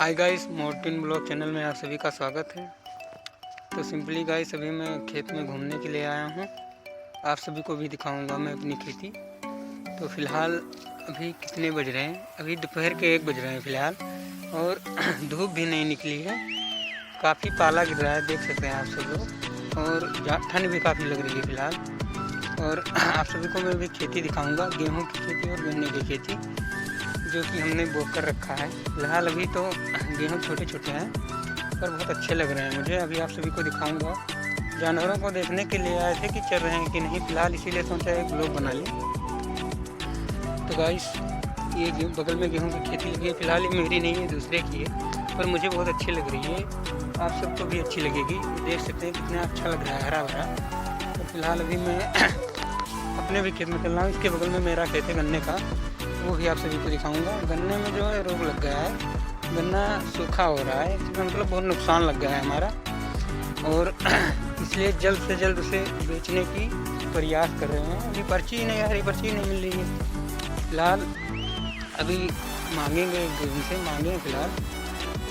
Hi guys, Mortein blog channel में आप सभी का स्वागत है। तो सिंपली गाइस, अभी मैं खेत में घूमने के लिए आया हूँ। आप सभी को भी दिखाऊंगा मैं अपनी खेती। तो फ़िलहाल अभी कितने बज रहे हैं? अभी दोपहर के 1 बज रहे हैं फ़िलहाल, और धूप भी नहीं निकली है। काफ़ी पाला गिर रहा है, देख सकते हैं आप सब लोग, और ठंड भी काफ़ी लग रही है फ़िलहाल। और आप सभी को मैं भी खेती दिखाऊँगा, गेहूँ की खेती और गन्ने की खेती, जो कि हमने बो कर रखा है। फिलहाल अभी तो गेहूँ छोटे छोटे हैं, पर बहुत अच्छे लग रहे हैं मुझे। अभी आप सभी को दिखाऊंगा। जानवरों को देखने के लिए आए थे कि चल रहे हैं कि नहीं फिलहाल, इसीलिए सोचा एक ब्लॉग बना लें। तो गाइस, ये बगल में गेहूँ की खेती लगी है। फिलहाल ये मेरी नहीं है, दूसरे की है, पर मुझे बहुत अच्छी लग रही है। आप सबको भी अच्छी लगेगी। देख सकते हैं कितना अच्छा लग रहा है, हरा भरा। तो फिलहाल अभी मैं अपने भी खेत में चल रहा हूँ। इसके बगल में मेरा खेत है गन्ने का, वो भी आप सभी को दिखाऊंगा। गन्ने में जो है रोग लग गया है, गन्ना सूखा हो रहा है, इसमें मतलब बहुत नुकसान लग गया है हमारा, और इसलिए जल्द से जल्द उसे बेचने की प्रयास कर रहे हैं। अभी पर्ची ही नहीं आ रही, पर्ची नहीं मिल रही है फिलहाल। अभी मांगेंगे, उनसे मांगेंगे फिलहाल।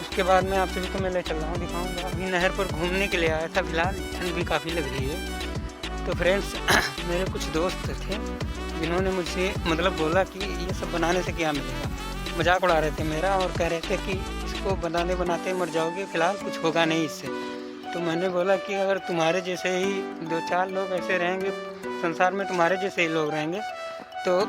उसके बाद मैं आप सभी को मैं ले चल रहा हूँ, दिखाऊँगा। अभी नहर पर घूमने के लिए आया था। फिलहाल ठंड भी काफ़ी लग रही है। तो फ्रेंड्स, मेरे कुछ दोस्त थे जिन्होंने मुझसे मतलब बोला कि ये सब बनाने से क्या मिलेगा। मजाक उड़ा रहे थे मेरा, और कह रहे थे कि इसको बनाने बनाते मर जाओगे, फिलहाल कुछ होगा नहीं इससे। तो मैंने बोला कि अगर तुम्हारे जैसे ही 2-4 लोग ऐसे रहेंगे संसार में, तुम्हारे जैसे ही लोग रहेंगे, तो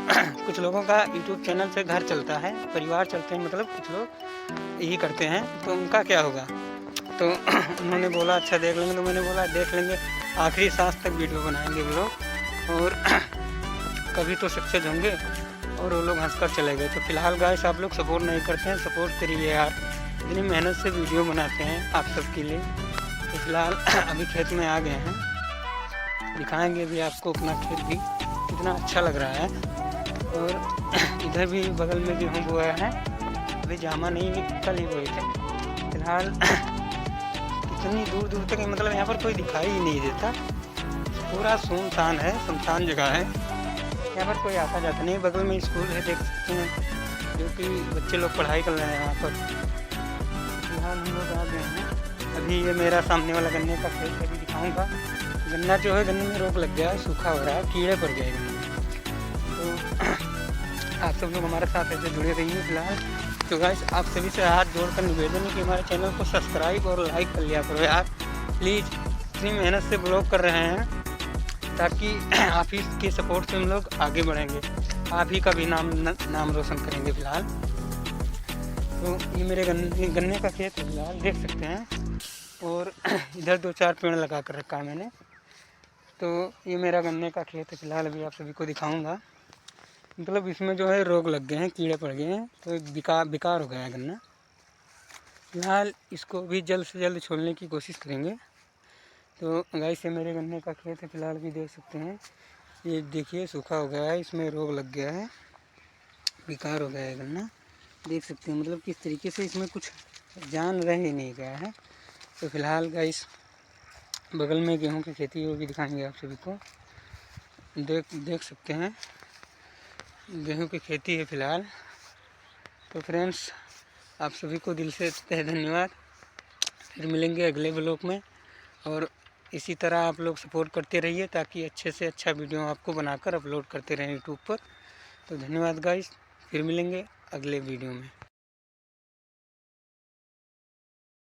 कुछ लोगों का यूट्यूब चैनल से घर चलता है, परिवार चलते हैं, मतलब कुछ लोग यही करते हैं, तो उनका क्या होगा। तो उन्होंने बोला अच्छा देख लेंगे। तो मैंने बोला देख लेंगे, आखिरी सांस तक वीडियो बनाएंगे वो लोग, और कभी तो सक्सेस होंगे। और वो लोग हंसकर चले गए। तो फिलहाल गाइस, आप लोग सपोर्ट नहीं करते हैं, सपोर्ट करिए यार। इतनी मेहनत से वीडियो बनाते हैं आप सब के लिए। तो फिलहाल अभी खेत में आ गए हैं, दिखाएंगे भी आपको अपना खेत भी कितना अच्छा लग रहा है। और इधर भी बगल में गेहूँ बोया है, अभी जामा नहीं, कल ही बोए थे। फिलहाल कितनी दूर दूर तक, मतलब यहाँ पर कोई दिखाई ही नहीं देता, पूरा सुनसान है, सुनसान जगह है। यहाँ पर कोई आता जाता नहीं। बगल में स्कूल है, देख सकते हैं, जो कि बच्चे लोग पढ़ाई कर रहे हैं यहाँ पर। फिलहाल हम लोग आ गए हैं। अभी ये मेरा सामने वाला गन्ने का खेत अभी दिखाऊंगा। गन्ना जो है, गन्ने में रोग लग गया है, सूखा हो रहा है, कीड़े पड़ गए गन्ने में। तो आप सब लोग हमारे साथ ऐसे जुड़े रहिए फिलहाल। तो गाइस, आप सभी से हाथ जोड़कर निवेदन है कि हमारे चैनल को सब्सक्राइब और लाइक कर लिया करो यार, प्लीज़। इतनी मेहनत से ब्लॉग कर रहे हैं ताकि आप ही के सपोर्ट से हम लोग आगे बढ़ेंगे, आप ही का भी नाम रोशन करेंगे फिलहाल। तो ये मेरे गन्ने का खेत है फिलहाल, देख सकते हैं। और इधर 2-4 पेड़ लगा कर रखा है मैंने। तो ये मेरा गन्ने का खेत है फिलहाल, अभी आप सभी को दिखाऊंगा। मतलब इसमें जो है रोग लग गए हैं, कीड़े पड़ गए हैं, तो बेकार हो गया है गन्ना। फिलहाल इसको भी जल्द से जल्द छोड़ने की कोशिश करेंगे। तो गाइस, ये मेरे गन्ने का खेत है फिलहाल, भी देख सकते हैं। ये देखिए सूखा हो गया है, इसमें रोग लग गया है, बेकार हो गया है गन्ना, देख सकते हैं। मतलब किस तरीके से इसमें कुछ जान रह ही नहीं गया है। तो फिलहाल गाइस, बगल में गेहूं की खेती वो भी दिखाएंगे आप सभी को। देख सकते हैं, गेहूं की खेती है फिलहाल। तो फ्रेंड्स, आप सभी को दिल से तहे धन्यवाद। फिर मिलेंगे अगले ब्लॉग में, और इसी तरह आप लोग सपोर्ट करते रहिए ताकि अच्छे से अच्छा वीडियो आपको बनाकर अपलोड करते रहें यूट्यूब पर। तो धन्यवाद गाइस, फिर मिलेंगे अगले वीडियो में।